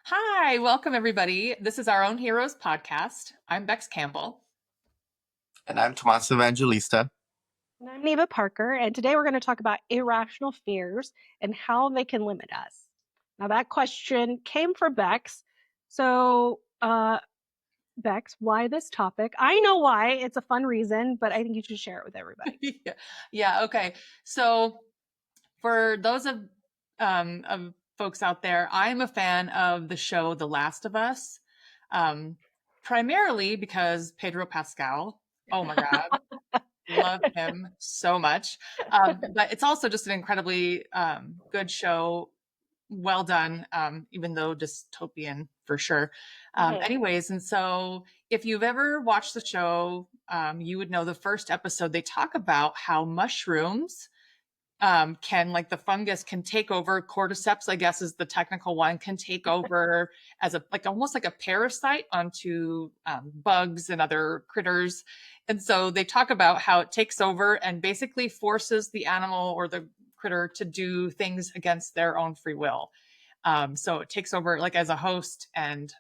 Hi, welcome everybody. This is Our Own Heroes podcast. I'm Bex Campbell. And I'm Tomas Evangelista. And I'm Neva Parker, and today we're going to talk about irrational fears and how they can limit us. Now, that question came from Bex. So, Bex, why this topic? I know why. It's a fun reason, but I think you should share it with everybody. Okay. So, for those of folks out there, I'm a fan of the show The Last of Us, primarily because Pedro Pascal. Oh my God. Love him so much. But it's also just an incredibly good show. Well done, even though dystopian for sure. Anyways, and so if you've ever watched the show, you would know the first episode, they talk about how mushrooms can, like the fungus can take over. Cordyceps, I guess, is the technical one, can take over as almost like a parasite onto bugs and other critters. And so they talk about how it takes over and basically forces the animal or the critter to do things against their own free will. So it takes over like as a host and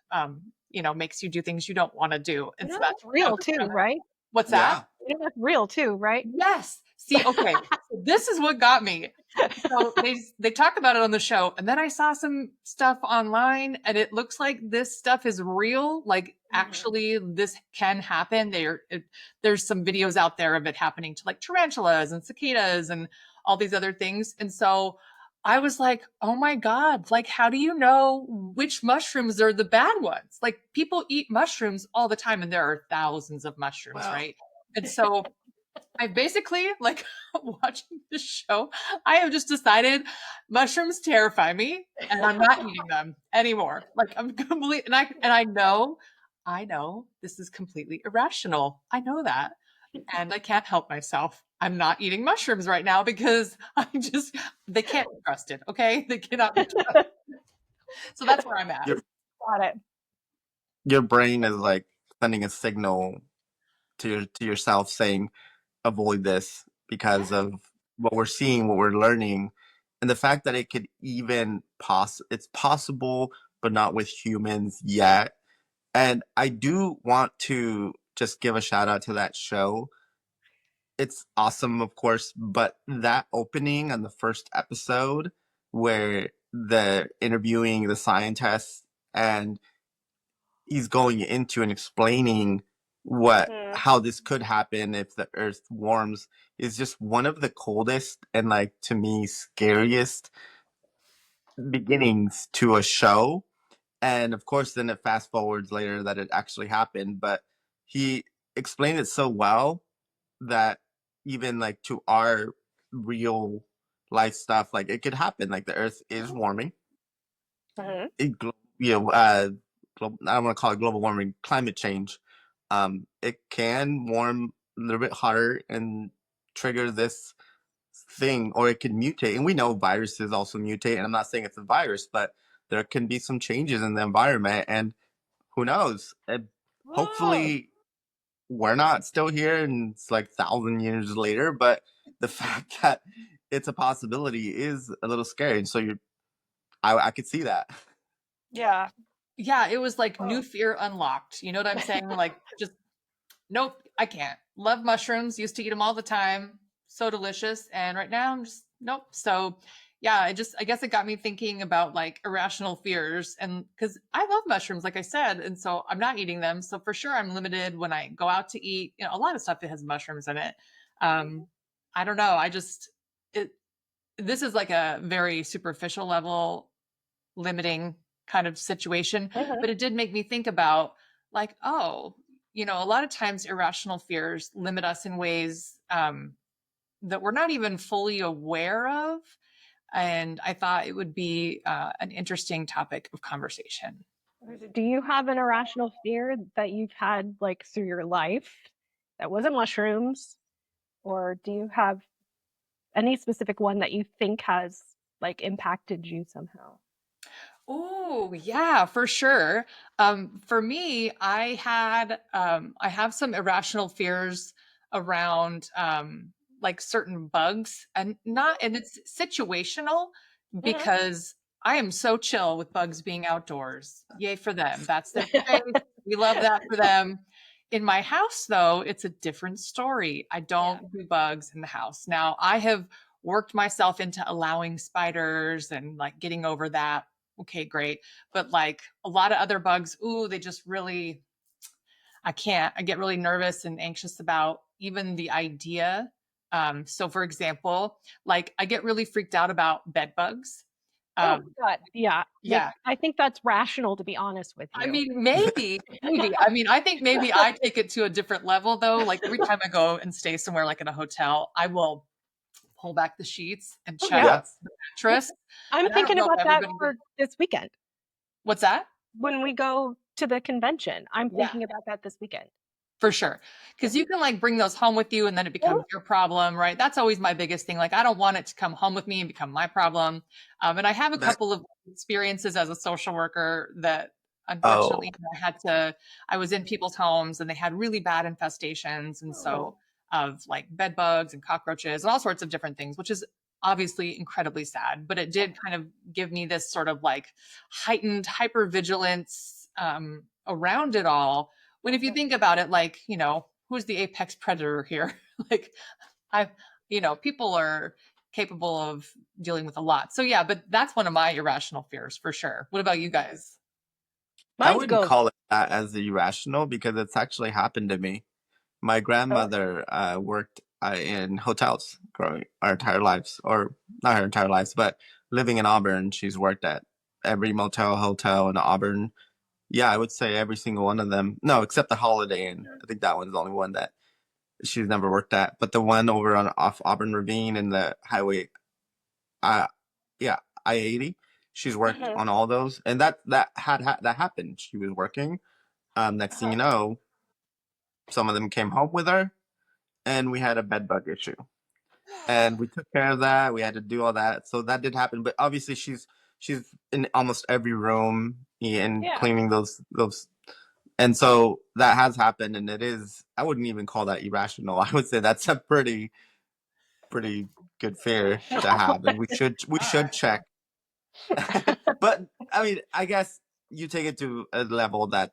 makes you do things you don't want to do. And so That's real too, right? What's Yeah. that? That's real too, right? Yes. See, okay. So this is what got me. So they talk about it on the show, and then I saw some stuff online, and it looks like this stuff is real. Like actually, this can happen. There's some videos out there of it happening to like tarantulas and cicadas and all these other things. And so I was like, oh my God, like how do you know which mushrooms are the bad ones? Like people eat mushrooms all the time, and there are thousands of mushrooms, Wow. right? And so I basically like watching this show. I have just decided mushrooms terrify me, and I'm not eating them anymore. Like I'm complete, and I know this is completely irrational. I know that, and I can't help myself. I'm not eating mushrooms right now because they can't be trusted. Okay, they cannot be trusted. So that's where I'm at. Got it. Your brain is like sending a signal to yourself saying, avoid this because of what we're seeing, what we're learning, and the fact that it could even it's possible, but not with humans yet. And I do want to just give a shout out to that show. It's awesome, of course, but that opening on the first episode where the interviewing the scientists and he's going into and explaining how this could happen if the earth warms is just one of the coldest and, like, to me, scariest beginnings to a show. And of course then it fast forwards later that it actually happened, but he explained it so well that even like to our real life stuff, like it could happen. Like the earth is warming. It, I don't want to call it global warming, climate change. It can warm a little bit hotter and trigger this thing, or it could mutate. And we know viruses also mutate. And I'm not saying it's a virus, but there can be some changes in the environment. And who knows? Hopefully, we're not still here and it's like 1,000 years later. But the fact that it's a possibility is a little scary. And so I could see that. Yeah. Yeah, it was like new fear unlocked. You know what I'm saying? Like just nope, I can't. Love mushrooms, used to eat them all the time. So delicious. And right now I'm just nope. So yeah, I guess it got me thinking about like irrational fears, and because I love mushrooms, like I said, and so I'm not eating them. So for sure I'm limited when I go out to eat, a lot of stuff that has mushrooms in it. I don't know. It this is like a very superficial level limiting kind of situation, but it did make me think about like, oh, a lot of times irrational fears limit us in ways that we're not even fully aware of. And I thought it would be an interesting topic of conversation. Do you have an irrational fear that you've had like through your life that wasn't mushrooms? Or do you have any specific one that you think has like impacted you somehow? Oh, yeah, for sure. For me, I have some irrational fears around like certain bugs, and it's situational because I am so chill with bugs being outdoors. Yay for them. That's their space. We love that for them. In my house, though, it's a different story. I don't do bugs in the house. Now, I have worked myself into allowing spiders and like getting over that. Okay, great. But like a lot of other bugs, ooh, they just really, I can't. I get really nervous and anxious about even the idea. So, for example, like I get really freaked out about bed bugs. Oh Um, God, yeah. yeah, I think that's rational, to be honest with I you. mean, maybe, maybe. I mean, I think maybe I take it to a different level though. Like every time I go and stay somewhere like in a hotel, I will pull back the sheets and Oh check yeah. Yes. the mattress. I'm And I don't thinking know if about that everybody for this weekend what's that? when we go to the convention. I'm Yeah. thinking about that this weekend. For sure. Yeah. Because you can like bring those home with you and then it becomes your problem, right? That's always my biggest thing. Like, I don't want it to come home with me and become my problem. And I have a That, couple of experiences as a social worker that oh, unfortunately I was in people's homes and they had really bad infestations. And so, Oh. of like bed bugs and cockroaches and all sorts of different things, which is obviously incredibly sad. But it did kind of give me this sort of like heightened hypervigilance around it all when if you think about it, like, who's the apex predator here? Like, I, people are capable of dealing with a lot. So yeah, but that's one of my irrational fears for sure. What about you guys? I Mine's wouldn't ghosts. call it that as irrational because it's actually happened to me. My Oh, grandmother worked in hotels growing our entire lives, or not her entire lives, but living in Auburn, she's worked at every motel, hotel in Auburn. Yeah, I would say every single one of them. No, except the Holiday Inn. I think that one's the only one that she's never worked at. But the one over on off Auburn Ravine and the highway, uh, yeah, I-80. She's worked mhm. on all those, and that happened. She was working. Next thing you Uh-huh. know, some of them came home with her, and we had a bed bug issue. And we took care of that. We had to do all that, so that did happen. But obviously, she's in almost every room and Yeah. cleaning those. And so that has happened, and it is. I wouldn't even call that irrational. I would say that's a pretty good fear to have, and we should check. But I mean, I guess you take it to a level that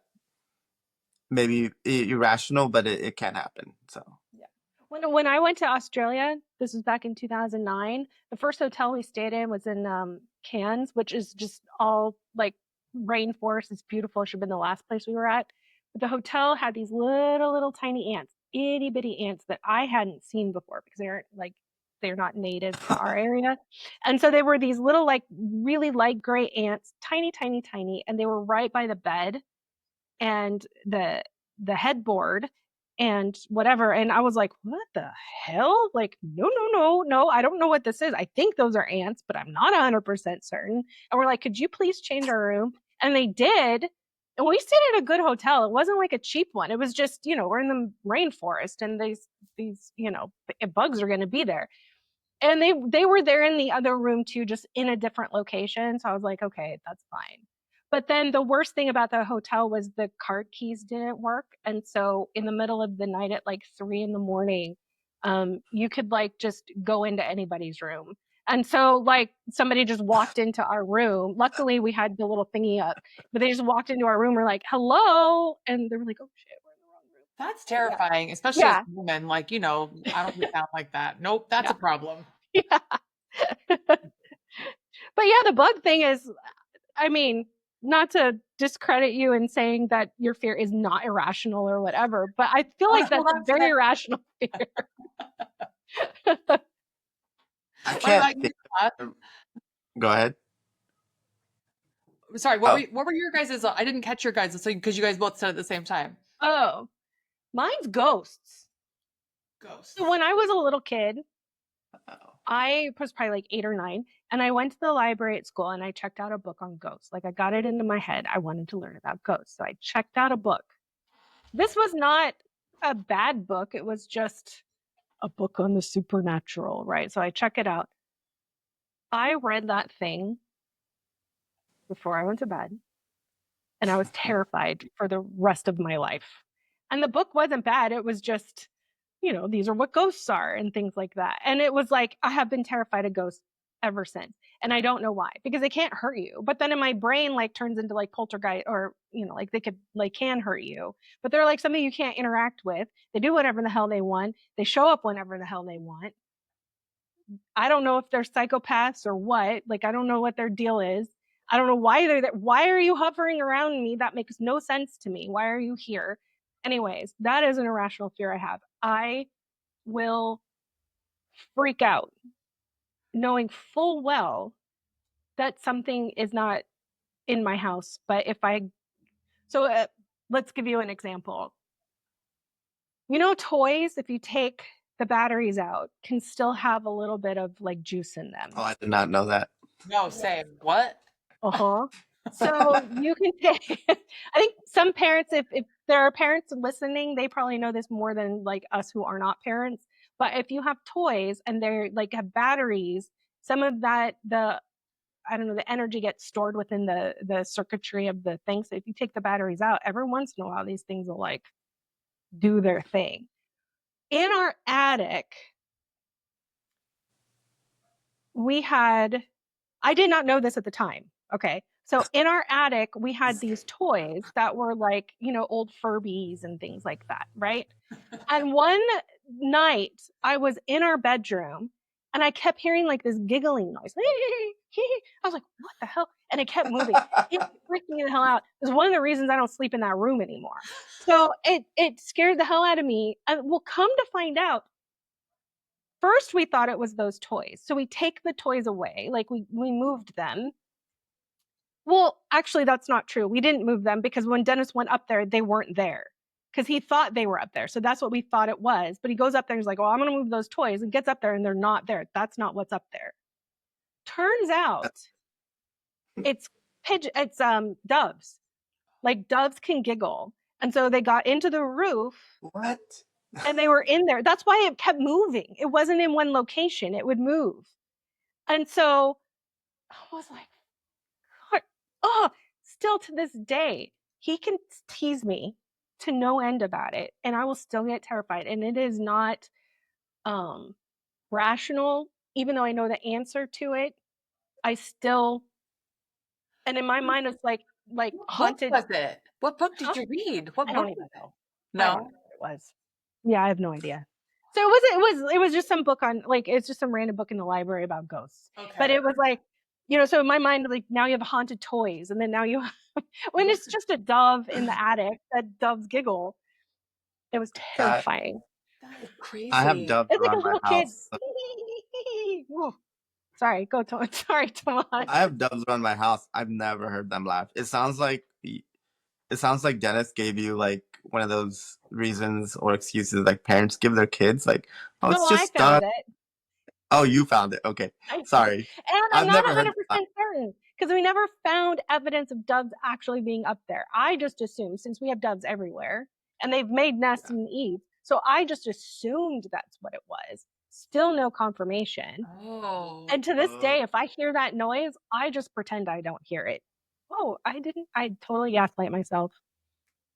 maybe irrational, but it can happen. So Yeah. When I went to Australia, this was back in 2009. The first hotel we stayed in was in Cairns, which is just all like rainforest. It's beautiful. It should have been the last place we were at. But the hotel had these little tiny ants, itty bitty ants that I hadn't seen before because they're not native to our area. And so they were these little like really light gray ants, tiny, tiny, tiny, and they were right by the bed and the headboard and whatever. And I was like, what the hell? Like, no, I don't know what this is. I think those are ants, but I'm not 100% certain. And we're like, could you please change our room? And they did. And we stayed at a good hotel. It wasn't like a cheap one. It was just, we're in the rainforest and these, bugs are going to be there. And they were there in the other room too, just in a different location. So I was like, okay, that's fine. But then the worst thing about the hotel was the card keys didn't work. And so in the middle of the night at like 3 in the morning, you could like just go into anybody's room. And so like somebody just walked into our room. Luckily we had the little thingy up, but they just walked into our room. We're like, hello. And they were like, oh shit, we're in the wrong room. That's But yeah. terrifying, especially as Yeah. a woman. Like, I don't get down like that. Nope, that's Yeah. a problem. Yeah. But yeah, the bug thing is, I mean, not to discredit you in saying that your fear is not irrational or whatever, but I feel Oh, like no, that's a that's very fair. irrational fear. I What can't about you, think. Scott? Go ahead. Sorry, Oh, what were your guys's? I didn't catch your guys's because you guys both said at the same time. Oh, mine's ghosts. So Ghosts. when I was a little kid, oh. I was probably like 8 or 9, and I went to the library at school and I checked out a book on ghosts. Like I got it into my head. I wanted to learn about ghosts. So I checked out a book. This was not a bad book. It was just a book on the supernatural, right? So I check it out. I read that thing before I went to bed, and I was terrified for the rest of my life. And the book wasn't bad. It was just, these are what ghosts are and things like that. And it was like, I have been terrified of ghosts ever since. And I don't know why, because they can't hurt you. But then in my brain, like turns into like poltergeist, or, you know, like they could, like, can hurt you, but they're like something you can't interact with. They do whatever the hell they want. They show up whenever the hell they want. I don't know if they're psychopaths or what. Like, I don't know what their deal is. I don't know why they're there. Why are you hovering around me? That makes no sense to me. Why are you here? Anyways, that is an irrational fear I have. I will freak out knowing full well that something is not in my house. But if I, so let's give you an example. You know, toys, if you take the batteries out, can still have a little bit of like juice in them. Oh, I did not know that. No, same. What? Uh-huh. So you can take, I think some parents, if there are parents listening, they probably know this more than like us who are not parents. But if you have toys and they're like have batteries, some of that, I don't know, the energy gets stored within the circuitry of the thing. So if you take the batteries out, every once in a while, these things will like do their thing. In our attic, I did not know this at the time. Okay. So in our attic, we had these toys that were like, you know, old Furbies and things like that. Right. And one night I was in our bedroom and I kept hearing like this giggling noise. I was like, what the hell? And it kept moving. It freaked me the hell out. It was one of the reasons I don't sleep in that room anymore. So it scared the hell out of me. And we'll come to find out, first we thought it was those toys. So we take the toys away, like we moved them. Well, actually, that's not true. We didn't move them because when Dennis went up there, they weren't there because he thought they were up there. So that's what we thought it was. But he goes up there and he's like, well, I'm going to move those toys, and gets up there and they're not there. That's not what's up there. Turns out it's doves. Like doves can giggle. And so they got into the roof. What? And they were in there. That's why it kept moving. It wasn't in one location. It would move. And so I was like, God, oh, still to this day, he can tease me to no end about it, and I will still get terrified. And it is not rational, even though I know the answer to it. I still, and in my mind, it's like What haunted. book was it? What book did Huh? you read? What I book don't even was know. it? I don't know No. what it was. Yeah, I have no idea. So it was just some book on, like, it's just some random book in the library about ghosts. Okay. But it was like, you know, so in my mind, like, now you have haunted toys, and then now you when it's just a dove in the attic, that doves giggle. It was That terrifying. That is crazy. I have doves It's like a around my little kid. house. So Whoa. Sorry, go Tomas. Sorry, Tomas. I have doves around my house. I've never heard them laugh. It sounds like Dennis gave you like one of those reasons or excuses like parents give their kids, like, oh, No, it's I just found done. it. Oh, you found it. Okay. I found it. Sorry. And I'm I've not never heard them laugh. 100% certain because we never found evidence of doves actually being up there. I just assumed, since we have doves everywhere and they've made nests in the eaves, so I just assumed that's what it was. Still no confirmation. Oh. And to this day, if I hear that noise, I just pretend I don't hear it. Oh, I totally gaslight myself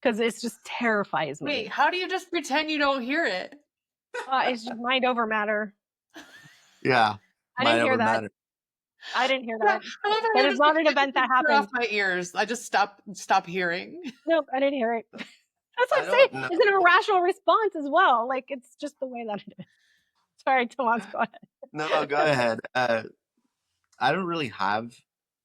because it just terrifies me. Wait, how do you just pretend you don't hear it? It's just mind over matter. Yeah. I didn't hear Never that. matter. I didn't hear I that. love how That you is just not an event that turn happened. off my ears. I just stop hearing. Nope, I didn't hear it. That's what I I'm saying. don't know. It's an irrational response as well. Like, it's just the way that it is. Sorry, Tomas, go ahead. No, go ahead. I don't really have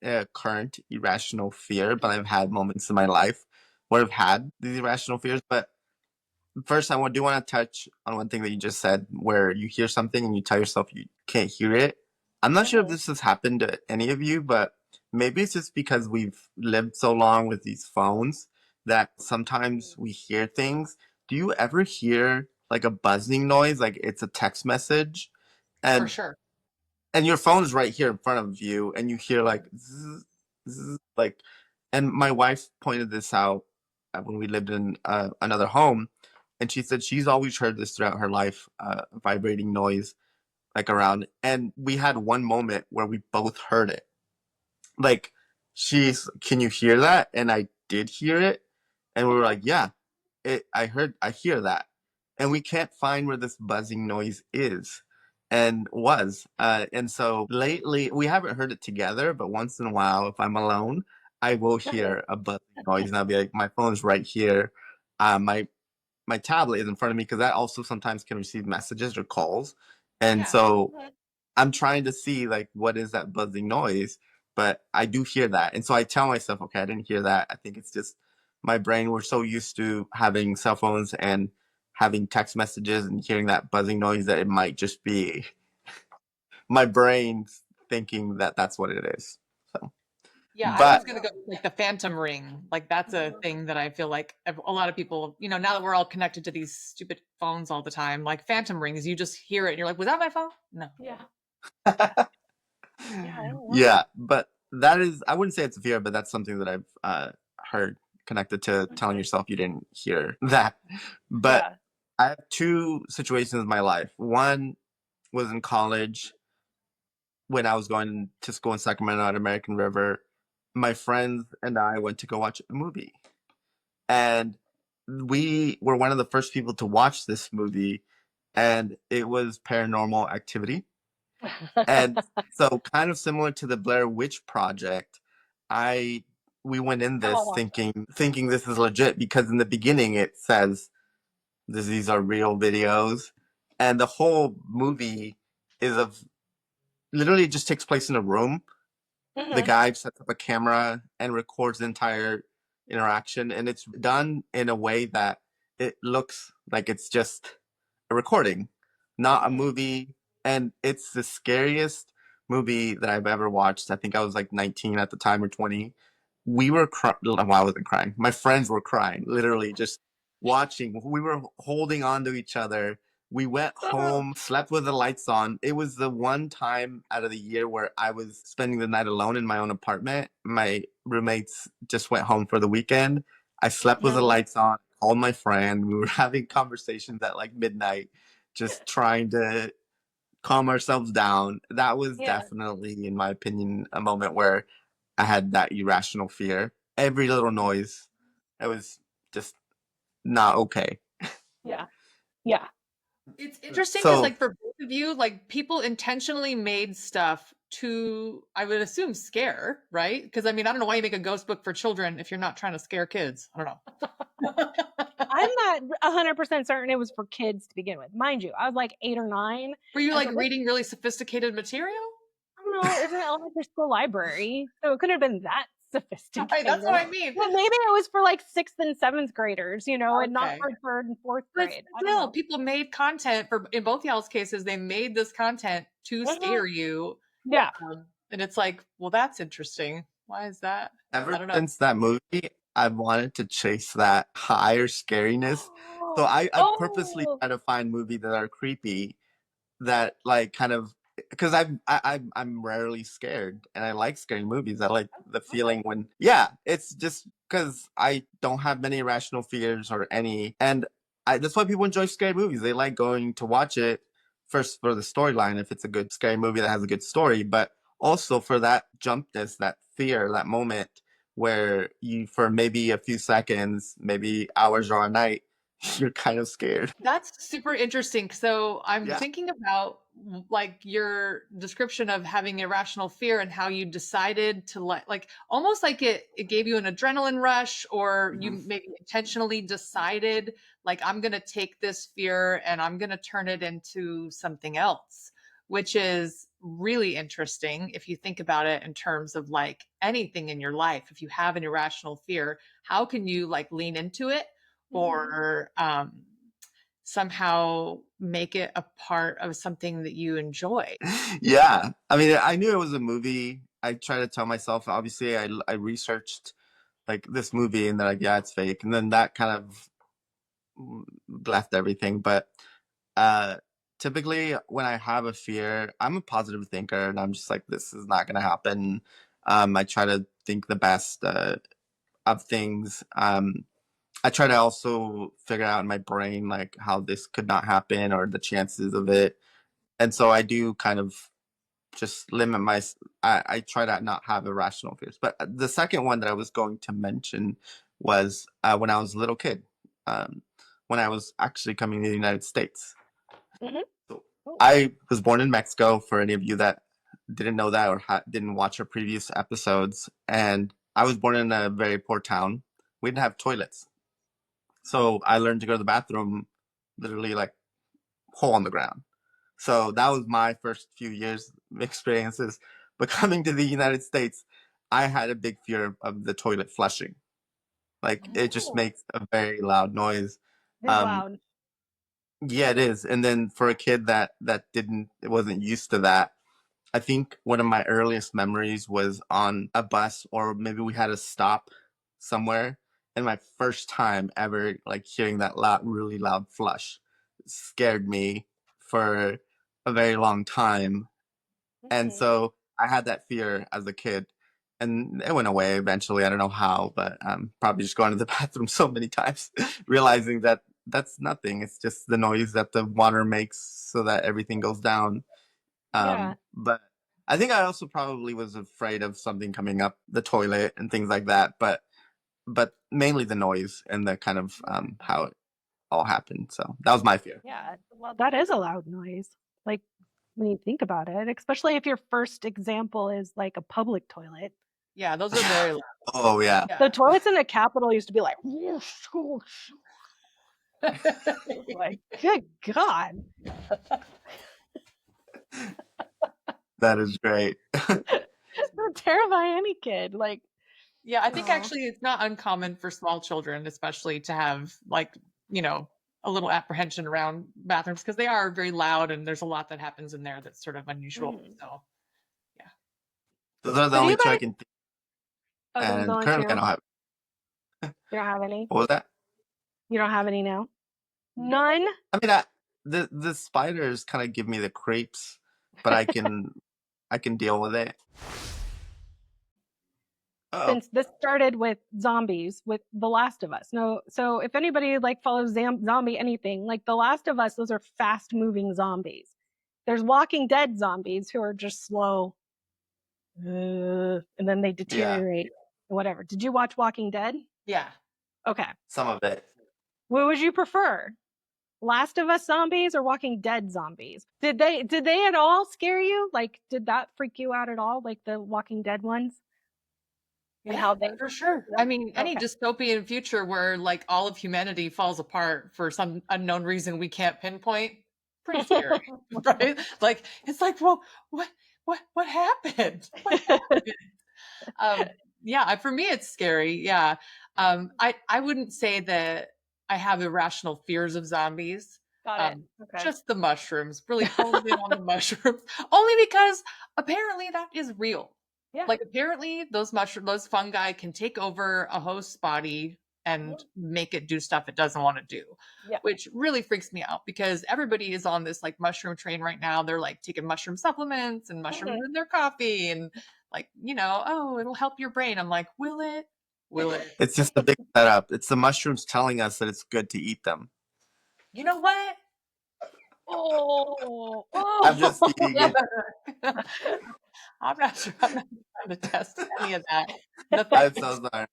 a current irrational fear, but I've had moments in my life where I've had these irrational fears. But first, do want to touch on one thing that you just said, where you hear something and you tell yourself you can't hear it. I'm not sure if this has happened to any of you, but maybe it's just because we've lived so long with these phones that sometimes we hear things. Do you ever hear like a buzzing noise, like it's a text message? For And sure. and your phone's right here in front of you, and you hear like zzz, zzz, like. And my wife pointed this out when we lived in another home, and she said she's always heard this throughout her life, vibrating noise like around. And we had one moment where we both heard it. Like, can you hear that? And I did hear it, and we were like, yeah, I hear that, and we can't find where this buzzing noise is. and was. And so lately, we haven't heard it together, but once in a while, if I'm alone, I will hear a buzzing noise, and I'll be like, my phone's right here. My tablet is in front of me because that also sometimes can receive messages or calls, and so I'm trying to see like what is that buzzing noise, but I do hear that, and so I tell myself, okay, I didn't hear that. I think it's just my brain. We're so used to having cell phones and having text messages and hearing that buzzing noise that it might just be my brain thinking that that's what it is. So, Yeah, I was but gonna go with, like the phantom ring. Like that's a thing that I feel like a lot of people, now that we're all connected to these stupid phones all the time, like phantom rings, you just hear it and you're like, was that my phone? No. Yeah. yeah, but that is, I wouldn't say it's a fear, but that's something that I've heard connected to telling yourself you didn't hear that. But Yeah. I have two situations in my life. One was in college when I was going to school in Sacramento at American River. My friends and I went to go watch a movie. And we were one of the first people to watch this movie, and it was Paranormal Activity. And so, kind of similar to the Blair Witch Project, I we went in I'll this watch it. thinking this is legit because in the beginning it says these are real videos, and the whole movie is of literally it just takes place in a room. The guy sets up a camera and records the entire interaction, and it's done in a way that it looks like it's just a recording, not a movie. And it's the scariest movie that I've ever watched. I think I was like 19 at the time or 20. We were crying. Well, I wasn't crying. My friends were crying, literally just watching. We were holding on to each other. We went home, slept with the lights on. It was the one time out of the year where I was spending the night alone in my own apartment. My roommates just went home for the weekend. I slept with the lights on, called my friend. We were having conversations at like midnight, just trying to calm ourselves down. That was Yeah. definitely, in my opinion, a moment where I had that irrational fear. Every little noise, it was just not okay. Yeah. Yeah. It's interesting because, So like, for both of you, like, people intentionally made stuff to, I would assume, scare, right? Because I mean, I don't know why you make a ghost book for children if you're not trying to scare kids. I don't know. I'm not 100% certain it was for kids to begin with. Mind you, I was like 8 or 9. Were you And like so this, reading really sophisticated material? I don't know, it's an elementary school library. So it couldn't have been that Right, sophisticated. that's what I mean. But maybe it was for like 6th and 7th graders, and not Okay. for 3rd and 4th But grade. I don't still, know. people made content for, in both y'all's cases, they made this content to Mhm. scare you. Yeah. And it's like, well, that's interesting. Why is that? I ever don't know. since that movie, I've wanted to chase that higher scariness. So I purposely Oh. try to find movies that are creepy, that like kind of because I'm rarely scared and I like scary movies. I like the feeling when it's just because I don't have many irrational fears or any, and that's why people enjoy scary movies. They like going to watch it first for the storyline if it's a good scary movie that has a good story, but also for that jumpness, that fear, that moment where you for maybe a few seconds, maybe hours or a night, you're kind of scared. That's super interesting. So I'm Yeah. thinking about like your description of having irrational fear and how you decided to like almost like it gave you an adrenaline rush, or Mhm. you maybe intentionally decided like I'm going to take this fear and I'm going to turn it into something else, which is really interesting if you think about it in terms of like anything in your life. If you have an irrational fear, how can you like lean into it or somehow make it a part of something that you enjoy? Yeah, I mean, I knew it was a movie. I try to tell myself. Obviously, I researched like this movie, and they're like, yeah, it's fake, and then that kind of left everything. But uh, typically, when I have a fear, I'm a positive thinker, and I'm just like, this is not gonna happen. I try to think the best of things. I try to also figure out in my brain like how this could not happen or the chances of it, and so I do kind of just limit my I try to not have irrational fears. But the second one that I was going to mention was when I was a little kid, um, when I was actually coming to the United States. Mhm. So I was born in Mexico, for any of you that didn't know that or didn't watch our previous episodes. And I was born in a very poor town. We didn't have toilets. So I learned to go to the bathroom literally like hole on the ground. So that was my first few years experiences. But coming to the United States, I had a big fear of the toilet flushing. Like it just Oh, makes a very loud noise. it is Um, loud. yeah, it is. And then for a kid that wasn't used to that, I think one of my earliest memories was on a bus, or maybe we had to stop somewhere. And my first time ever like hearing that loud, really loud flush scared me for a very long time. And Mhm. so I had that fear as a kid, and it went away eventually. I don't know how, but probably just going to the bathroom so many times, realizing that that's nothing. It's just the noise that the water makes so that everything goes down. Yeah, But I think I also probably was afraid of something coming up the toilet and things like that. But mainly the noise and the kind of how it all happened. So that was my fear. yeah. Well, that is a loud noise. Like when you think about it, especially if your first example is like a public toilet. Yeah, those are very loud. Oh yeah, Yeah. The toilets in the Capitol used to be like, like, good God. that is great. That terrify any kid. Like, Yeah, I think oh, actually it's not uncommon for small children, especially to have like, you know, a little apprehension around bathrooms because they are very loud and there's a lot that happens in there that's sort of unusual. mhm. So, yeah. Those are the So do only you two I guys? can think. Oh, those are the And only currently, I two. don't have. You don't have any. What was that? You don't have any now. None. I mean, the spiders kind of give me the creeps, but I can deal with it. Oh Since this started with zombies with The Last of Us. No, so if anybody like follows zombie anything, like The Last of Us, those are fast moving zombies. There's Walking Dead zombies who are just slow, and then they yeah, deteriorate. Whatever. Did you watch Walking Dead? Yeah. Okay. some of it. What would you prefer? Last of Us zombies or Walking Dead zombies? Did they at all scare you? Like, did that freak you out at all? Like the Walking Dead ones and Yeah, how they? for sure. I mean, any Okay. dystopian future where like all of humanity falls apart for some unknown reason we can't pinpoint, pretty scary, right? Like it's like, well, what happened? What happened? Um, yeah, for me it's scary. Yeah. I wouldn't say that I have irrational fears of zombies. Got it. Um, Okay. just the mushrooms, really honed in on the mushrooms, only because apparently that is real. Yeah. Like apparently those fungi can take over a host's body and make it do stuff it doesn't want to do, Yeah. which really freaks me out because everybody is on this like mushroom train right now. They're like taking mushroom supplements and mushrooms Mhm. in their coffee and like, oh, it'll help your brain. I'm like, will it? Will it? It's just a big setup. It's the mushrooms telling us that it's good to eat them. You know what? Oh, I'm just oh. eating it. I'm not sure. I'm not trying to test any of that. No, thank I'm you. so sorry.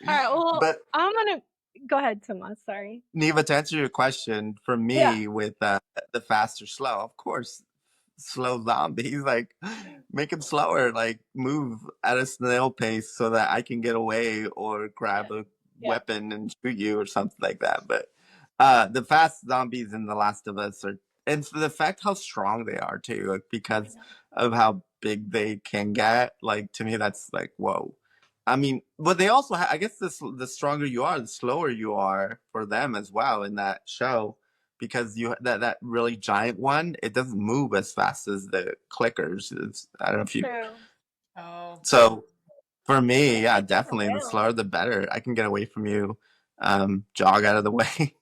All right. Well, But I'm gonna go ahead, Tomas. Sorry. Neva, to answer your question, for Yeah. me, with the fast or slow, of course, slow zombies, like make them slower, like move at a snail pace so that I can get away or grab a Yeah. weapon and shoot you or something like that. But the fast zombies in The Last of Us are, and for the fact how strong they are too, like I because know. of how big they can get. Like to me, that's like whoa. I mean, but they also, I guess, the stronger you are, the slower you are for them as well in that show, because you that really giant one, it doesn't move as fast as the clickers. I don't know if you. True. Oh, So for They me, yeah, can move definitely the around. slower the better. I can get away from you, jog out of the way.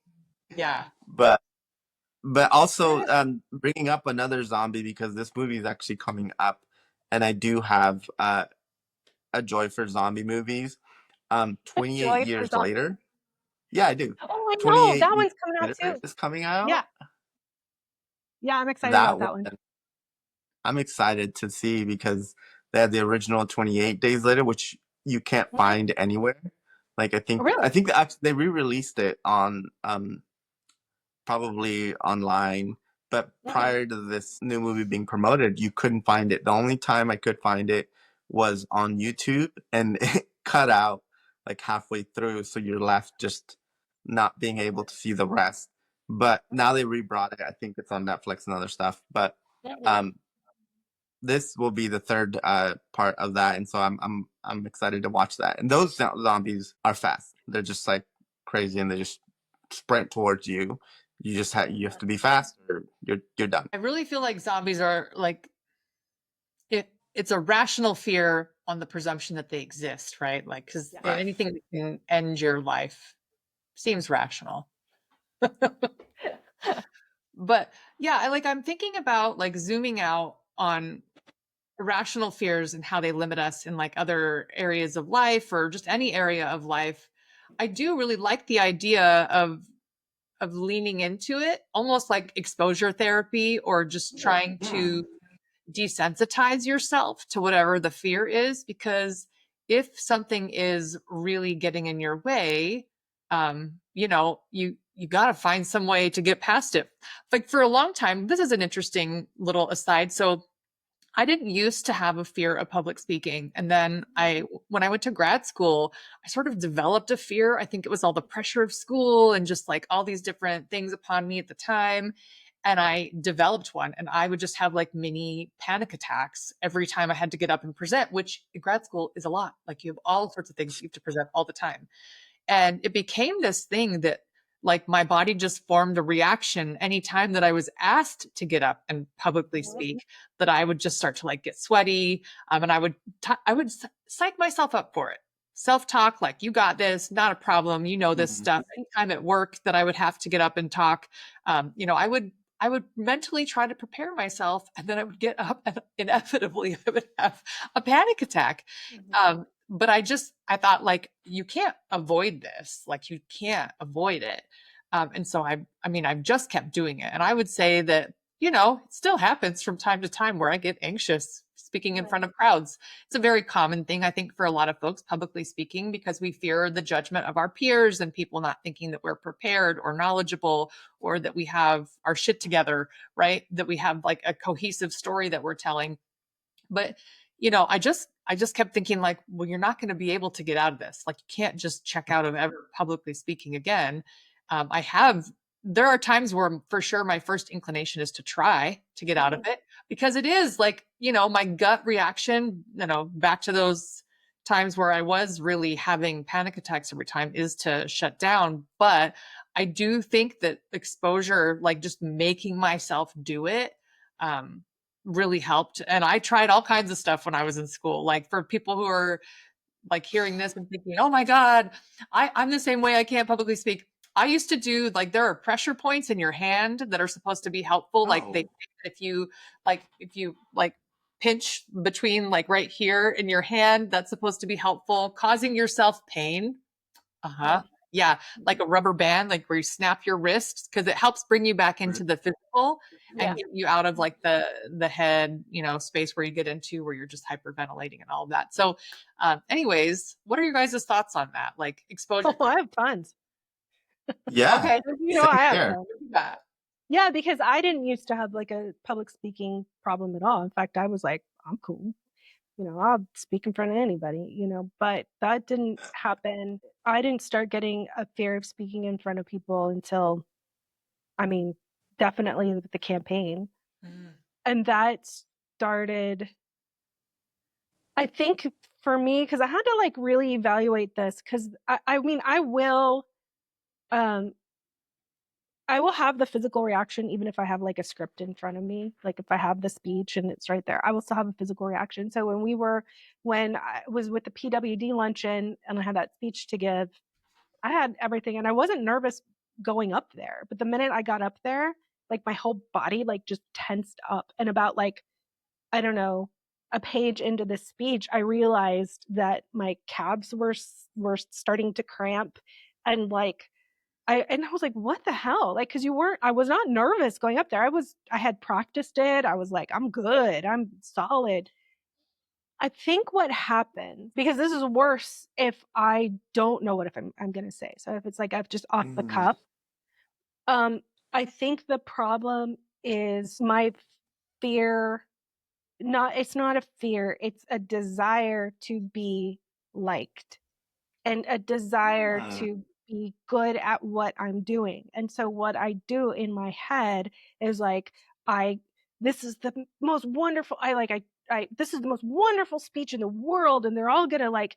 yeah. but also Yes. bringing up another zombie because this movie is actually coming up, and I do have a joy for zombie movies. 28 Joy for years zombies. later. Yeah, I do. Oh, I know. 28 That years one's coming out later too. is coming Yeah. out. Yeah, I'm excited That about one that one. I'm excited to see because they had the original 28 Days Later, which you can't Mhm. find anywhere. Like I Oh, think really? they re-released it on probably online. But prior to this new movie being promoted, you couldn't find it. The only time I could find it was on YouTube, and it cut out like halfway through, so you're left just not being able to see the rest. But now they rebrought it. I think it's on Netflix and other stuff. But um, this will be the third part of that, and so I'm excited to watch that. And those zombies are fast. They're just like crazy, and they just sprint towards you. You have to be fast, or you're done. I really feel like zombies are like it's a rational fear on the presumption that they exist, right? Like, because Right. anything that can end your life seems rational. But yeah, I'm thinking about like zooming out on irrational fears and how they limit us in like other areas of life or just any area of life. I do really like the idea of leaning into it, almost like exposure therapy, or just trying to desensitize yourself to whatever the fear is. Because if something is really getting in your way, you got to find some way to get past it. Like for a long time, this is an interesting little aside. So I didn't used to have a fear of public speaking. And then when I went to grad school, I sort of developed a fear. I think it was all the pressure of school and just like all these different things upon me at the time. And I developed one, and I would just have like mini panic attacks every time I had to get up and present, which in grad school is a lot. Like you have all sorts of things you have to present all the time. And it became this thing that like my body just formed a reaction anytime that I was asked to get up and publicly speak, that I would just start to like get sweaty. And I would psych myself up for it. Self-talk, like, you got this, not a problem. You know this stuff. Anytime at work that I would have to get up and talk, I would mentally try to prepare myself, and then I would get up and inevitably I would have a panic attack. But I thought, like, you can't avoid this. Like, you can't avoid it. And so I've just kept doing it. And I would say that, it still happens from time to time where I get anxious speaking in front of crowds. It's a very common thing, I think, for a lot of folks, publicly speaking, because we fear the judgment of our peers and people not thinking that we're prepared or knowledgeable, or that we have our shit together, right? That we have like a cohesive story that we're telling. But I just kept thinking, like, well, you're not going to be able to get out of this. Like, you can't just check out of ever publicly speaking again. There are times where for sure my first inclination is to try to get out of it, because it is like, my gut reaction, back to those times where I was really having panic attacks every time, is to shut down. But I do think that exposure, like just making myself do it, really helped. And I tried all kinds of stuff when I was in school. Like, for people who are like hearing this and thinking, oh my God, I'm the same way, I can't publicly speak. I used to do, like, there are pressure points in your hand that are supposed to be helpful. Like, if you like pinch between like right here in your hand, that's supposed to be helpful, causing yourself pain. Uh-huh. Yeah, like a rubber band, like where you snap your wrists, because it helps bring you back into the physical and get you out of like the head, space where you get into where you're just hyperventilating and all of that. So, anyways, what are your guys' thoughts on that? Like, exposure? Oh, I have tons. Yeah. Okay. I have Here. tons. Yeah, because I didn't used to have like a public speaking problem at all. In fact, I was like, I'm cool. I'll speak in front of anybody, but that didn't happen. I didn't start getting a fear of speaking in front of people until, definitely with the campaign. And that started, I think, for me, because I had to like really evaluate this, because I will have the physical reaction even if I have like a script in front of me. Like, if I have the speech and it's right there, I will still have a physical reaction. So when I was with the PWD luncheon and I had that speech to give, I had everything, and I wasn't nervous going up there. But the minute I got up there, like my whole body like just tensed up. And about like, I don't know, a page into the speech, I realized that my calves were starting to cramp, and like I was like, what the hell? Like, because I was not nervous going up there. I had practiced it. I was like, I'm good. I'm solid. I think what happened, because this is worse if I don't know what if I'm going to say. So if it's like I've just off the cuff, I I think the problem is my fear. It's not a fear, it's a desire to be liked and a desire Ah. to be good at what I'm doing. And so what I do in my head is like, I this is the most wonderful I this is the most wonderful speech in the world, and they're all gonna like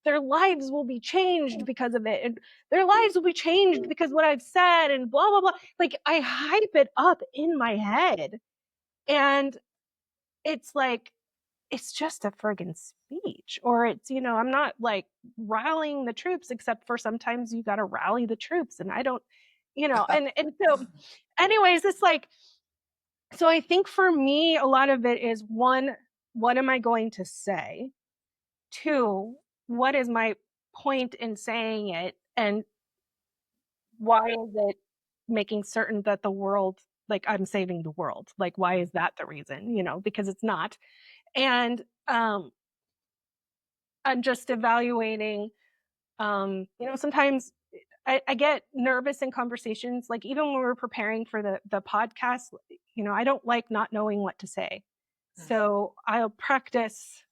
their lives will be changed because of it, and their lives will be changed because what I've said, and blah blah blah. Like I hype it up in my head, and it's like it's just a friggin' speech. Or it's, I'm not like rallying the troops, except for sometimes you got to rally the troops. And I don't, and so, anyways, it's like, so I think for me, a lot of it is one, what am I going to say? Two, what is my point in saying it? And why is it making certain that the world, like I'm saving the world? Like, why is that the reason? Because it's not. And, I'm just evaluating. Sometimes I get nervous in conversations, like even when we're preparing for the podcast, I don't like not knowing what to say. Mm. So I'll practice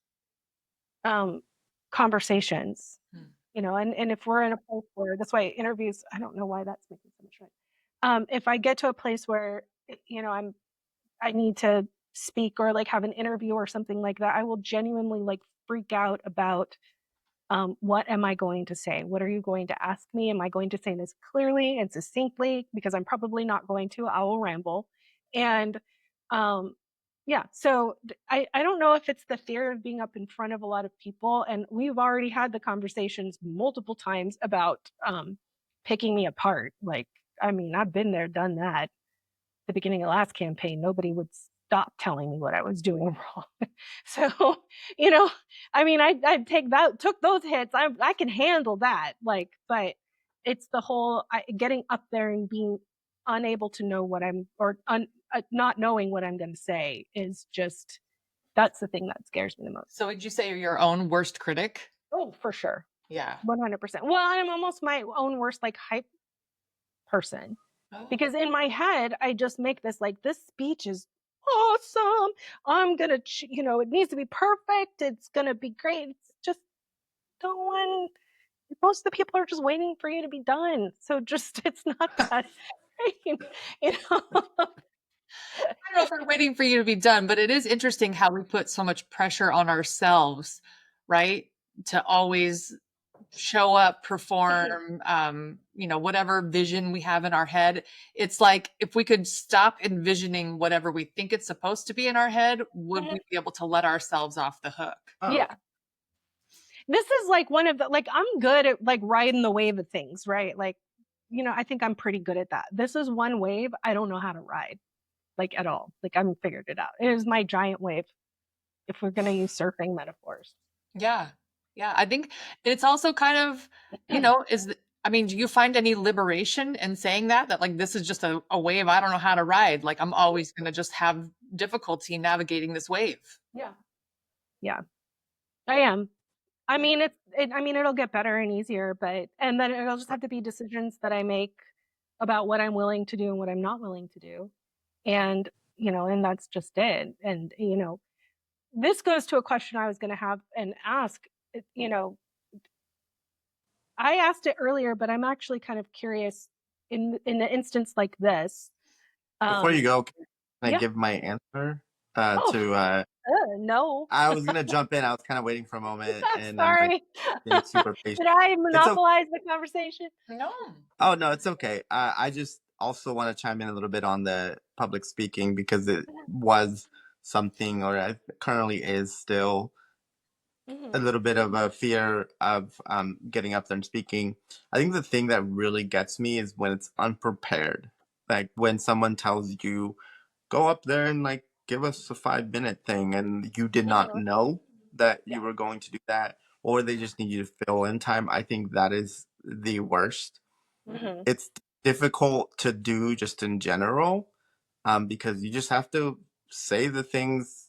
um, conversations, Mm. and if we're in a place where that's why interviews, I don't know why that's making so much sense. If I get to a place where, I need to speak or like have an interview or something like that, I will genuinely like freak out about what am I going to say? What are you going to ask me? Am I going to say this clearly and succinctly? Because I'm probably not going to. I will ramble. And yeah, so I don't know if it's the fear of being up in front of a lot of people. And we've already had the conversations multiple times about picking me apart. Like, I mean, I've been there, done that. The beginning of last campaign, nobody would stop telling me what I was doing wrong. So, you know, I mean, I took those hits. I can handle that. Like, but it's the whole getting up there and being unable to know what not knowing what I'm going to say is just, that's the thing that scares me the most. So would you say you're your own worst critic? Oh, for sure. Yeah. 100%. Well, I'm almost my own worst, like hype person. Oh. Because in my head, I just make this speech is awesome. I'm going to, it needs to be perfect. It's going to be great. It's just no one, most of the people are just waiting for you to be done. So just, it's not that, you know? I don't know if we're waiting for you to be done, but it is interesting how we put so much pressure on ourselves, right? To always show up, perform, whatever vision we have in our head. It's like if we could stop envisioning whatever we think it's supposed to be in our head, would we be able to let ourselves off the hook? Oh. Yeah. This is like one of the, like, I'm good at like riding the wave of things, right? Like, I think I'm pretty good at that. This is one wave I don't know how to ride, like at all. Like I haven't figured it out. It is my giant wave, if we're going to use surfing metaphors. Yeah. Yeah. I think it's also kind of, do you find any liberation in saying that like this is just a wave I don't know how to ride? Like I'm always going to just have difficulty navigating this wave. Yeah. Yeah. I am. I mean, it'll get better and easier, and then it'll just have to be decisions that I make about what I'm willing to do and what I'm not willing to do. And, and that's just it. And, this goes to a question I was going to have and ask, you know, I asked it earlier, but I'm actually kind of curious in an instance like this. Before you go, can I Yeah. give my answer Oh, to no. I was gonna jump in. I was kind of waiting for a moment, I'm and I'm like sorry. being super patient. Did I It's okay. monopolize the conversation? No. Oh no, it's okay. I just also want to chime in a little bit on the public speaking because it was something, or it currently is still a little bit of a fear of getting up there and speaking. I think the thing that really gets me is when it's unprepared. Like when someone tells you, go up there and like give us a 5 minute thing, and you did not know that you were going to do that, or they just need you to fill in time. I think that is the worst. It's difficult to do just in general, because you just have to say the things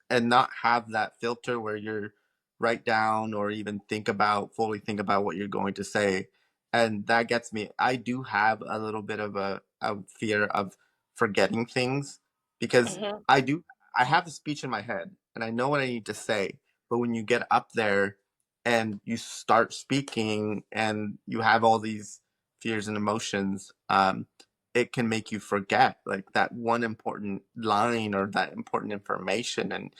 and not have that filter where you're write down or even fully think about what you're going to say. And that gets me. I do have a little bit of a a fear of forgetting things because Mhm. I have the speech in my head and I know what I need to say. But when you get up there and you start speaking and you have all these fears and emotions, it can make you forget like that one important line or that important information. And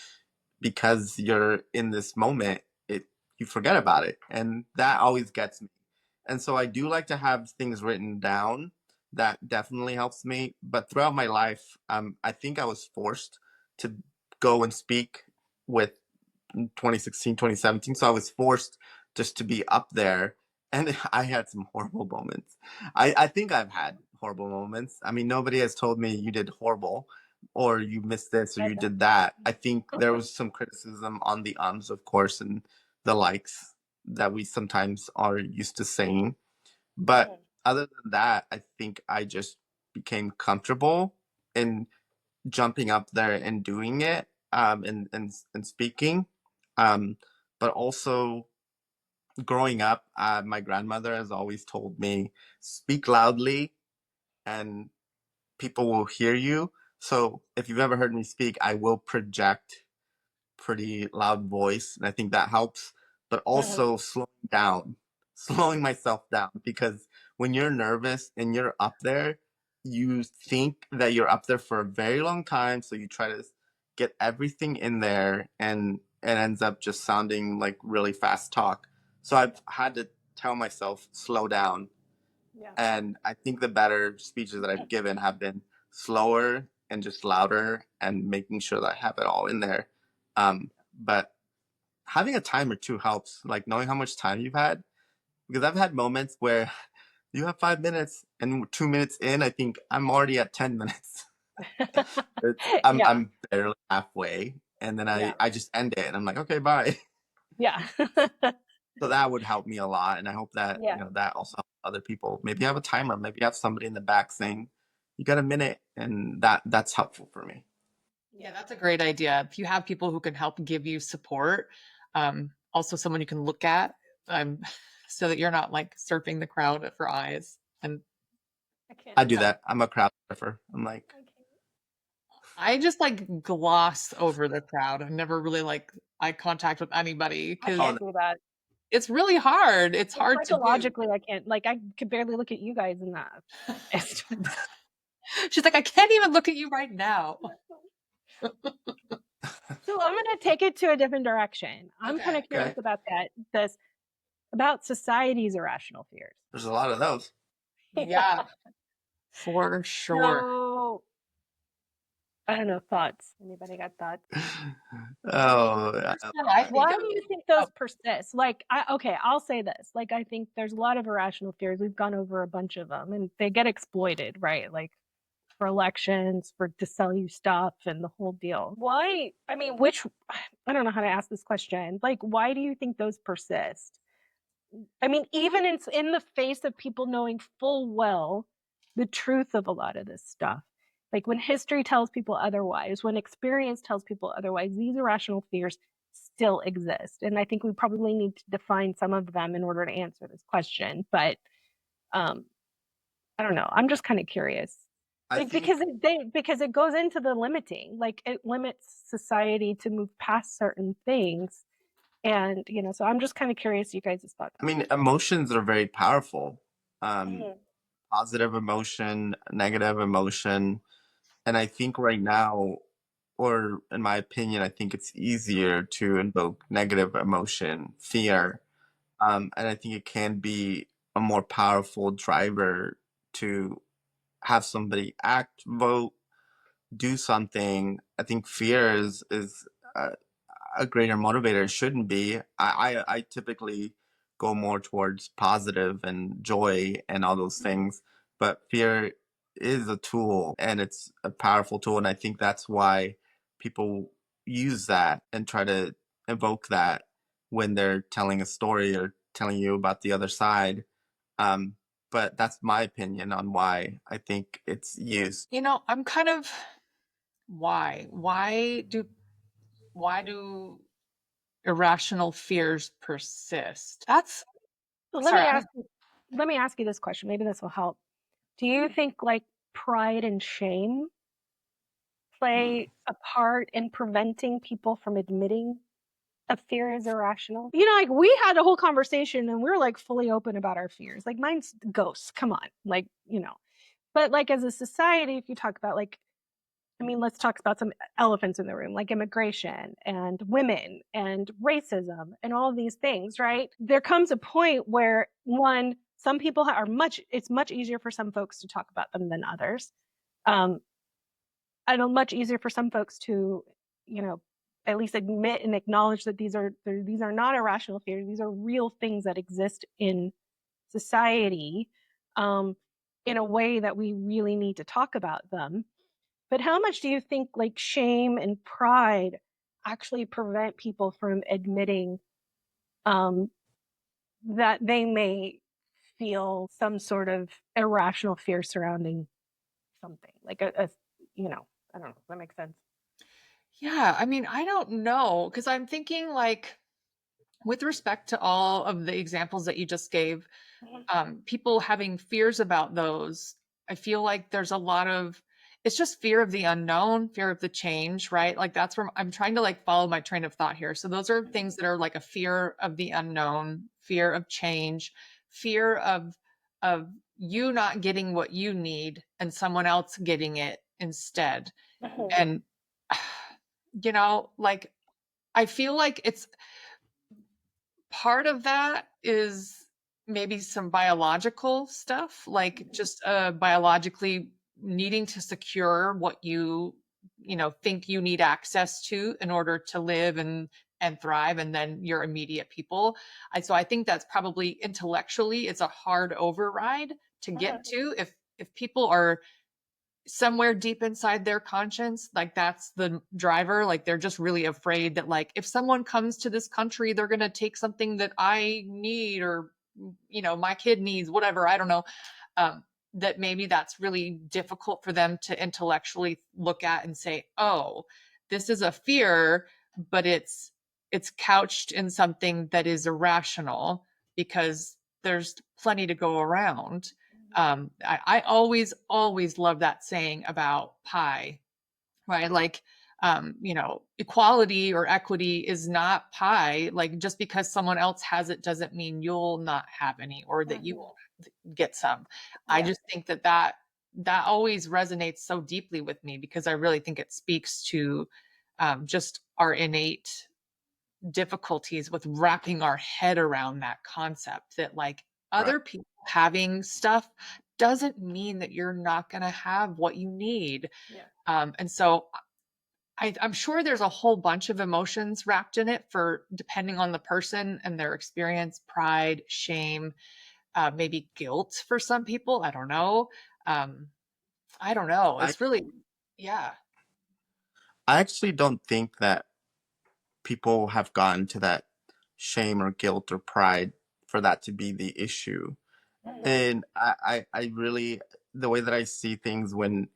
because you're in this moment, it you forget about it. And that always gets me. And so I do like to have things written down. That definitely helps me. But throughout my life, I think I was forced to go and speak with 2016, 2017. So I was forced just to be up there. And I had some horrible moments. I think I've had horrible moments. I mean, nobody has told me you did horrible or you missed this or you did that. I think there was some criticism on the ums, of course, and the likes that we sometimes are used to saying. But other than that, I think I just became comfortable in jumping up there and doing it, and speaking. Um, but also growing up, my grandmother has always told me, speak loudly and people will hear you. So if you've ever heard me speak, I will project pretty loud voice, and I think that helps. But also slowing myself down, because when you're nervous and you're up there, you think that you're up there for a very long time, so you try to get everything in there, and it ends up just sounding like really fast talk. So I've had to tell myself slow down, Yeah. and I think the better speeches that I've given have been slower and just louder and making sure that I have it all in there. But having a timer too helps, like knowing how much time you've had. Because I've had moments where you have 5 minutes and 2 minutes in, I think I'm already at 10 minutes. Yeah. I'm barely halfway. And then Yeah. I just end it and I'm like, okay, bye. Yeah. So that would help me a lot. And I hope that, Yeah. that also helps other people. Maybe you have a timer, maybe you have somebody in the back saying, you got a minute, and that's helpful for me. Yeah, that's a great idea. If you have people who can help give you support, also someone you can look at, so that you're not like surfing the crowd for eyes. And I can't I do do that. that. I'm a crowd surfer. I'm like, I just like gloss over the crowd. I never really like eye contact with anybody I because oh, can't do that. it's really hard. It's Like, hard to do. psychologically, I can't. Like, I could barely look at you guys in that. She's like, I can't even look at you right now. So I'm gonna take it to a different direction. I'm kind Okay. of curious okay. about about society's irrational fears. There's a lot of those. Yeah, for sure. So I don't know, thoughts. Anybody got thoughts? Oh, First one I think Why of. do you think Oh, those persist? Like, okay, I'll say this. Like, I think there's a lot of irrational fears. We've gone over a bunch of them, and they get exploited, right? Like for elections, for to sell you stuff, and the whole deal. Why? I mean, which I don't know how to ask this question. Like, why do you think those persist? I mean, even in the face of people knowing full well the truth of a lot of this stuff. Like when history tells people otherwise, when experience tells people otherwise, these irrational fears still exist. And I think we probably need to define some of them in order to answer this question. But um, I don't know. I'm just kind of curious. I Like think because it goes into the limiting. Like it limits society to move past certain things. And so I'm just kind of curious you guys' thoughts. I mean, emotions are very powerful. Um, Mhm. Positive emotion, negative emotion, and I think right now, or in my opinion, I think it's easier to invoke negative emotion, fear, and I think it can be a more powerful driver to have somebody act, vote, do something. I think fear is uh, a greater motivator. It shouldn't be. I typically go more towards positive and joy and all those things, but fear is a tool and it's a powerful tool, and I think that's why people use that and try to evoke that when they're telling a story or telling you about the other side. Um, but that's my opinion on why I think it's used. I'm kind of why? Why do irrational fears persist? That's So sorry. let me ask you this question. Maybe this will help. Do you think like pride and shame play a part in preventing people from admitting a fear is irrational? Like we had a whole conversation and we are like fully open about our fears. Like mine's ghosts. Come on. But like as a society, if you talk about like, I mean, let's talk about some elephants in the room, like immigration and women and racism and all of these things, right? There comes a point where some people it's much easier for some folks to talk about them than others. Um, I know much easier for some folks to, you know, at least admit and acknowledge that these are not irrational fears. These are real things that exist in society, um, in a way that we really need to talk about them. But how much do you think like shame and pride actually prevent people from admitting um, that they may feel some sort of irrational fear surrounding something like I don't know. Does that make sense? Yeah, I mean, I don't know because I'm thinking like with respect to all of the examples that you just gave, people having fears about those, I feel like there's a lot of it's just fear of the unknown, fear of the change, right? Like that's where I'm trying to like follow my train of thought here. So those are things that are like a fear of the unknown, fear of change, fear of you not getting what you need and someone else getting it instead. Mhm. And like I feel like it's part of that is maybe some biological stuff, like just biologically needing to secure what think you need access to in order to live and thrive, and then your immediate people. So I think that's probably intellectually it's a hard override to get to if people are somewhere deep inside their conscience, like that's the driver, like they're just really afraid that like if someone comes to this country they're going to take something that I need, or my kid needs, whatever, I don't know. That maybe that's really difficult for them to intellectually look at and say, oh, this is a fear, but it's couched in something that is irrational because there's plenty to go around. I always love that saying about pie, right? Like, equality or equity is not pie. Like, just because someone else has it doesn't mean you'll not have any or that you Mhm. won't get some. I Yeah. just think that always resonates so deeply with me because I really think it speaks to just our innate difficulties with wrapping our head around that concept that like Right. other people having stuff doesn't mean that you're not going to have what you need. Yeah. And so I'm sure there's a whole bunch of emotions wrapped in it for depending on the person and their experience, pride, shame, maybe guilt for some people. I don't know. Um, I don't know. I It's really, yeah. I actually don't think that people have gotten to that shame or guilt or pride for that to be the issue. Mhm. And I really, the way that I see things when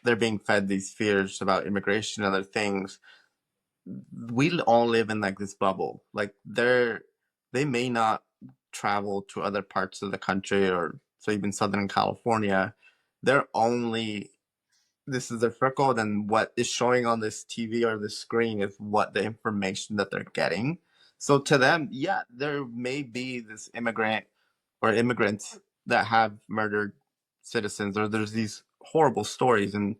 they're being fed these fears about immigration and other things, we all live in like this bubble. Like they may not travel to other parts of the country, or so even Southern California. They're only this is their circle, then what is showing on this TV or this screen is what the information that they're getting. So to them, yeah, there may be this immigrant or immigrants that have murdered citizens, or there's these horrible stories, and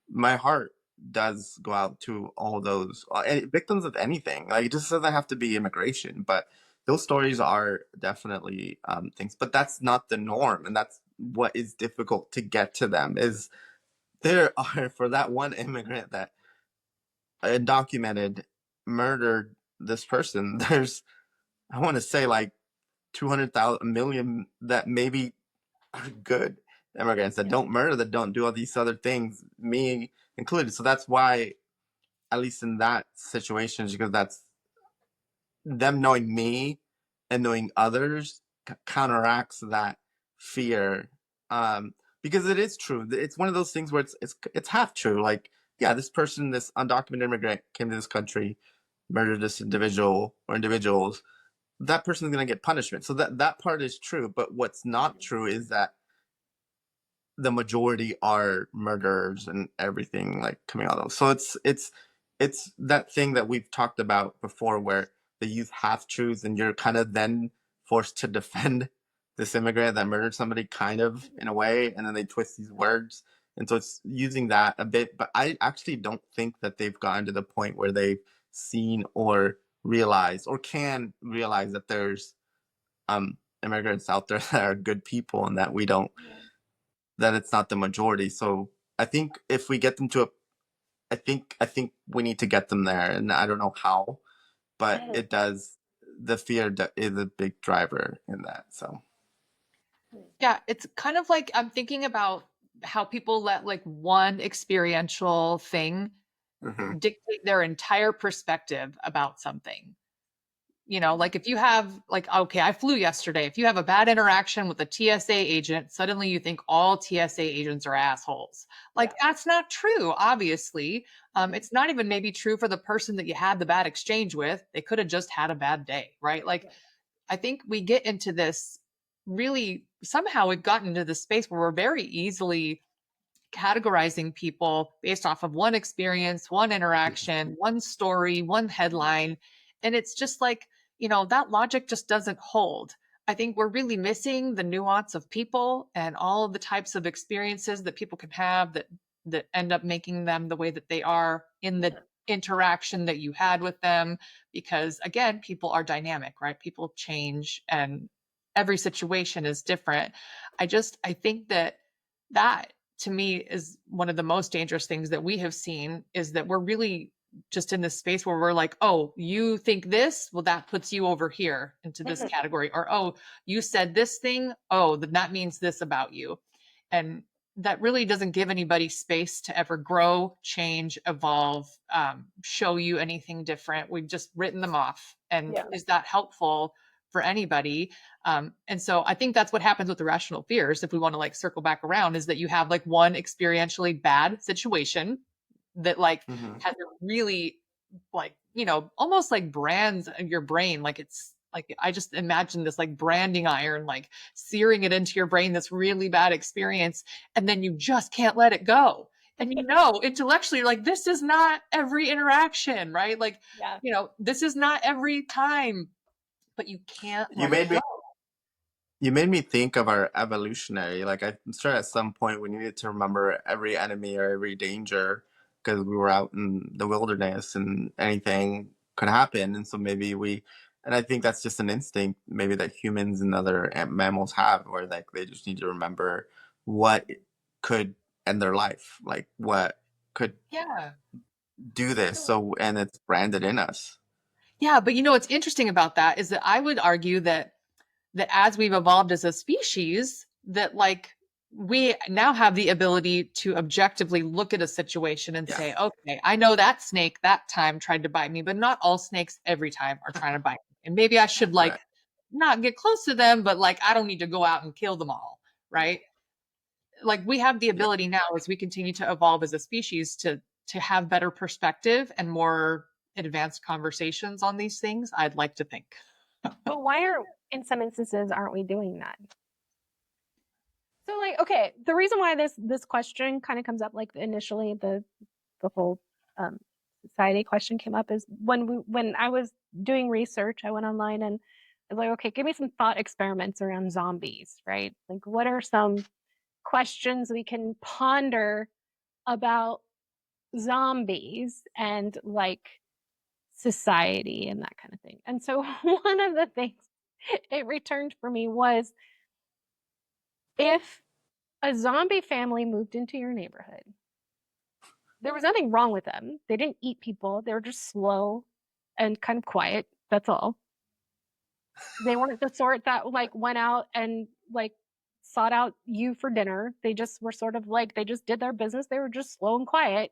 my heart does go out to all those victims of anything. Like it just doesn't have to be immigration, but those stories are definitely things. But that's not the norm, and that's what is difficult to get to them. Is there are for that one immigrant that undocumented murdered this person. There's I want to say like 200,000 million that maybe are good immigrants that Yeah. don't murder, that don't do all these other things, me included. So that's why, at least in that situation, because that's them knowing me and knowing others counteracts that fear. Um, because it is true. It's one of those things where it's half true. Like, yeah, this person, this undocumented immigrant, came to this country, murdered this individual or individuals. That person's gonna get punishment. So that part is true. But what's not true is that the majority are murderers and everything like coming out of those. So it's that thing that we've talked about before where they use half truths and you're kind of then forced to defend this immigrant that murdered somebody kind of in a way, and then they twist these words. And so it's using that a bit, but I actually don't think that they've gotten to the point where they've seen or realized or can realize that there's immigrants out there that are good people and that we don't that it's not the majority. So I think if we get them to a I think we need to get them there, and I don't know how, but it does. The fear is a big driver in that. So Yeah, it's kind of like I'm thinking about how people let like one experiential thing hmm dictate their entire perspective about something. You know, like if you have like, okay, I flew yesterday. If you have a bad interaction with a TSA agent, suddenly you think all TSA agents are assholes. Like that's not true, obviously. It's not even maybe true for the person that you had the bad exchange with. They could have just had a bad day, right? Like I think we get into this really somehow we've gotten into this space where we're very easily categorizing people based off of one experience, one interaction, one story, one headline. And it's just like, you know, that logic just doesn't hold. I think we're really missing the nuance of people and all of the types of experiences that people can have that end up making them the way that they are in the interaction that you had with them, because again, people are dynamic, right? People change and every situation is different. I think that to me is one of the most dangerous things that we have seen, is that we're really just in this space where we're like, oh, you think this, well, that puts you over here into this category, or oh, you said this thing, oh, then that means this about you. And that really doesn't give anybody space to ever grow, change, evolve, show you anything different. We've just written them off. And is that helpful for anybody? And so I think that's what happens with irrational fears, if we want to like circle back around, is that you have like one experientially bad situation that like hmm has a really like, you know, almost like brands your brain. Like it's like, I just imagine this like branding iron, like searing it into your brain, this really bad experience. And then you just can't let it go. And you know, intellectually, like this is not every interaction, right? Like, you know, this is not every time, but you can't you let it made go. me you made me think of our evolutionary. Like I'm sure at some point we needed to remember every enemy or every danger because we were out in the wilderness and anything could happen. And so maybe and I think that's just an instinct maybe that humans and other mammals have, where like they just need to remember what could end their life, like what could Yeah. do this. So, and it's branded in us. Yeah, but you know what's interesting about that is that I would argue that as we've evolved as a species, that like we now have the ability to objectively look at a situation and Yes. say, okay, I know that snake that time tried to bite me, but not all snakes every time are trying to bite me. And maybe I should like Right. not get close to them, but like I don't need to go out and kill them all, right? Like we have the Yeah. ability now as we continue to evolve as a species to have better perspective and more advanced conversations on these things, I'd like to think. But why are in some instances aren't we doing that? So like, okay, the reason why this question kind of comes up, like initially the whole um, society question came up, is when I was doing research, I went online and I was like, okay, give me some thought experiments around zombies, right? Like, what are some questions we can ponder about zombies and like society and that kind of thing? And so one of the things it returned for me was, if a zombie family moved into your neighborhood, there was nothing wrong with them. They didn't eat people. They were just slow and kind of quiet. That's all. They weren't the sort that like went out and like sought out you for dinner. They just were sort of like, they just did their business. They were just slow and quiet.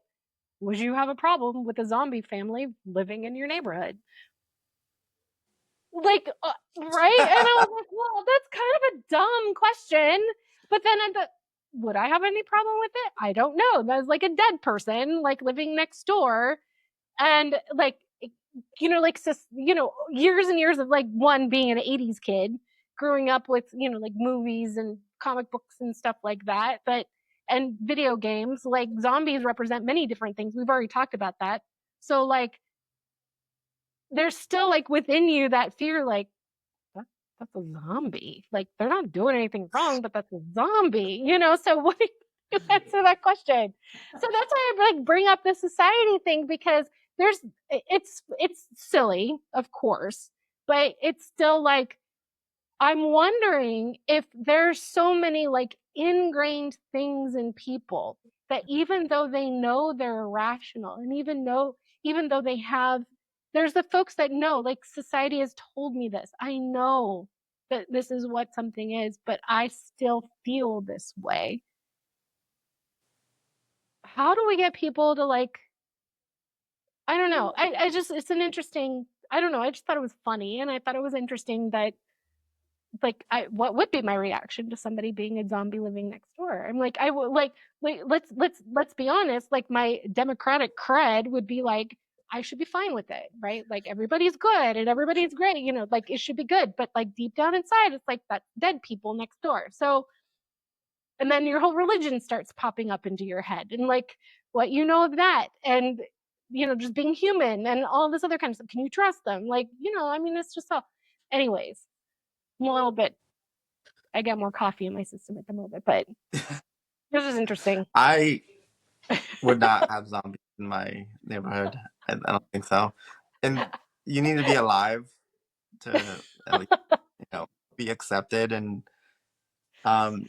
Would you have a problem with a zombie family living in your neighborhood? Like, right? And I was like, well, that's kind of a dumb question. But then I thought, would I have any problem with it? I don't know. That was like a dead person, like living next door. And like, like, years and years of like one being an 80s kid, growing up with, like movies and comic books and stuff like that. But and video games, like zombies represent many different things. We've already talked about that. So like there's still like within you that fear, like that's a zombie. Like they're not doing anything wrong, but that's a zombie, you know? So what do you answer that question? So that's why I like bring up the society thing, because it's silly, of course, but it's still like, I'm wondering if there's so many like ingrained things in people that even though they know they're irrational, and even though they have, there's the folks that know, like society has told me this. I know that this is what something is, but I still feel this way. How do we get people to like, I don't know. I just, it's an interesting, I don't know. I just thought it was funny, and I thought it was interesting that like what would be my reaction to somebody being a zombie living next door? I'm like, I would like, let's be honest, like my democratic cred would be like, I should be fine with it, right? Like everybody's good and everybody's great, you know, like it should be good. But like deep down inside, it's like that dead people next door. So, and then your whole religion starts popping up into your head, and like what you know of that, and you know, just being human and all this other kind of stuff. Can you trust them? Like, you know, I mean, it's just all, anyways, I'm a little bit, I got more coffee in my system at the moment, but this is interesting. I would not have zombies in my neighborhood. I don't think so. And you need to be alive to at least, you know, be accepted. And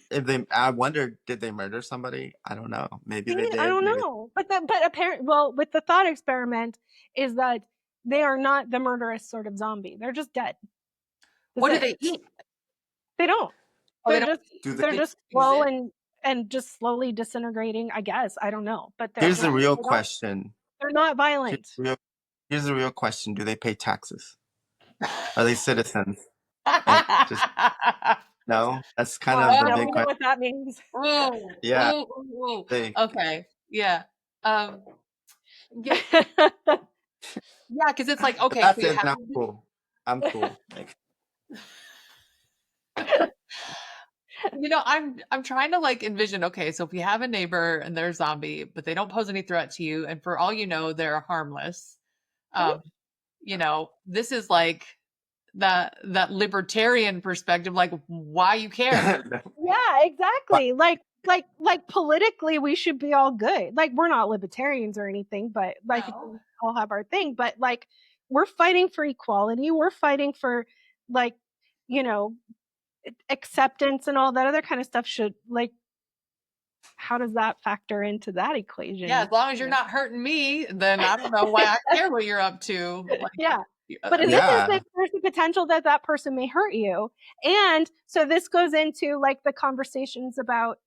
if they, I wonder, did they murder somebody? I don't know. Maybe they I did. don't Maybe. know, but apparently, well, with the thought experiment is that they are not the murderous sort of zombie. They're just dead. What do they eat? They don't. Oh, they They're don't. just Do they? they're just slow and just slowly disintegrating, I guess. I don't know, but Here's the real they don't, question. they're not Here's violent. the real, here's the real question. Do they pay taxes? Are they citizens? And just no. That's kind Well, of the yeah, big we know question. what that means. Ooh, Yeah. ooh, ooh, ooh. They. Okay. Yeah. Um, yeah, yeah, because it's like, If okay, so that's you it, have, then I'm cool. I'm cool. Like, you know, I'm trying to like envision, okay, so if you have a neighbor and they're a zombie, but they don't pose any threat to you, and for all you know, they're harmless. Um, you know, this is like that libertarian perspective, like why you care. Yeah, but exactly. Like politically we should be all good. Like we're not libertarians or anything, but like No. we all have our thing, but like we're fighting for equality. We're fighting for like, you know, acceptance and all that other kind of stuff. Should like, how does that factor into that Yeah, equation? as long as You you're know? not hurting me, then I don't know why I care what you're up to. Like, Yeah. uh, But in this yeah. instance, there's the potential that that person may hurt you. And so this goes into like the conversations about,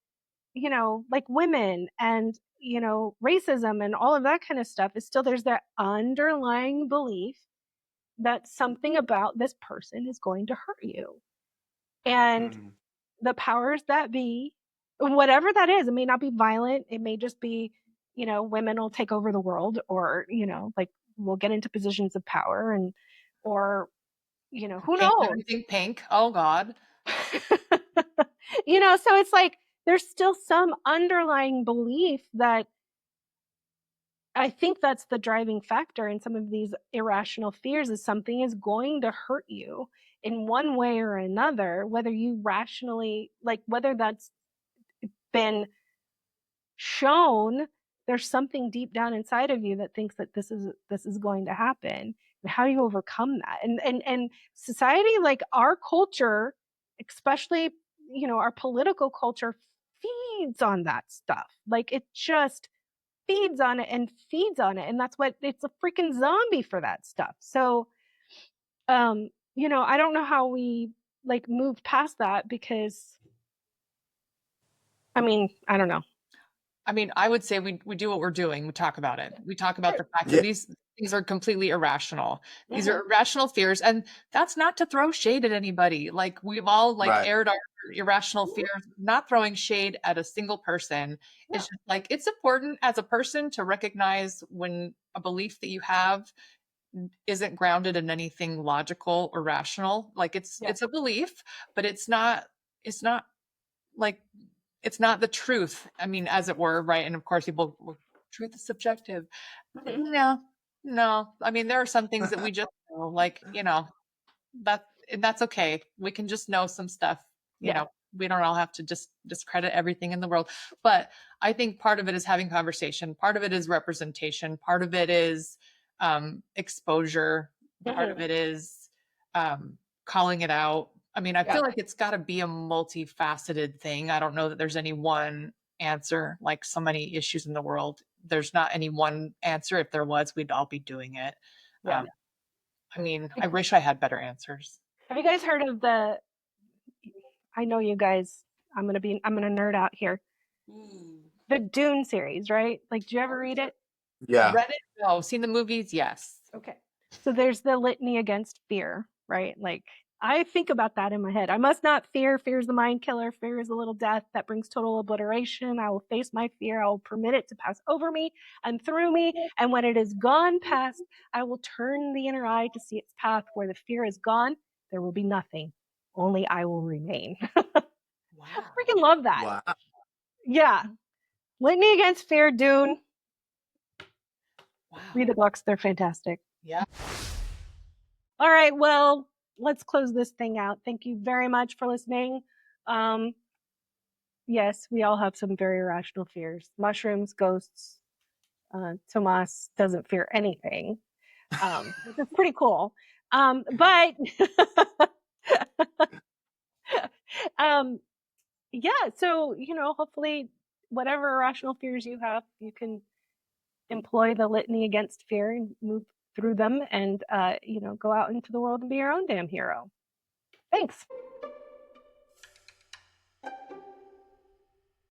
you know, like women and, you know, racism and all of that kind of stuff. Is still, there's that underlying belief that something about this person is going to hurt you. And Mm. the powers that be, whatever that is, it may not be violent, it may just be, you know, women will take over the world, or, you know, like we'll get into positions of power, and, or, you know, who paint knows? everything pink. Oh God. You know, so it's like there's still some underlying belief that, I think that's the driving factor in some of these irrational fears, is something is going to hurt you in one way or another, whether you rationally, like whether that's been shown, there's something deep down inside of you that thinks that this is going to happen. And how do you overcome that? And society, like our culture, especially, you know, our political culture, feeds on that stuff. Like it just feeds on it and feeds on it, and that's what, it's a freaking zombie for that stuff. So you know, I don't know how we like move past that, because I mean, I don't know. I mean, I would say we do what we're doing. We talk about it. We talk about the fact that Yeah. these things are completely irrational. These Mhm. are irrational fears, and that's not to throw shade at anybody. Like we've all like Right. aired our irrational fears, not throwing shade at a single person. Yeah. It's just like it's important as a person to recognize when a belief that you have isn't grounded in anything logical or rational. Like Yeah. it's a belief, but it's not like it's not the truth. I mean, as it were, right? And of course, people, well, truth is subjective. No, no. I mean, there are some things that we just know, like, that, and that's okay. We can just know some stuff, Yeah. we don't all have to just discredit everything in the world. But I think part of it is having conversation. Part of it is representation. Part of it is exposure. Part of it is calling it out. I mean, I Yeah. feel like it's got to be a multifaceted thing. I don't know that there's any one answer, like so many issues in the world. There's not any one answer. If there was, we'd all be doing it. Yeah. I mean, I wish I had better answers. Have you guys heard of I know you guys, I'm gonna nerd out here. The Dune series, right? Like, do you ever read it? Yeah. Read it? No. Seen the movies? Yes. Okay. So there's the litany against fear, right? Like, I think about that in my head. I must not fear. Fear is the mind killer. Fear is a little death that brings total obliteration. I will face my fear. I will permit it to pass over me and through me. And when it is gone past, I will turn the inner eye to see its path. Where the fear is gone, there will be nothing. Only I will remain. Wow. Freaking love that. Wow. Yeah. Litany Against Fear, Dune. Wow. Read the books. They're fantastic. Yeah. All right. Well, let's close this thing out. Thank you very much for listening. Yes, we all have some very irrational fears. Mushrooms, ghosts. Tomas doesn't fear anything. Which is pretty cool. But yeah, so hopefully whatever irrational fears you have, you can employ the litany against fear and move through them and go out into the world and be your own damn hero. Thanks.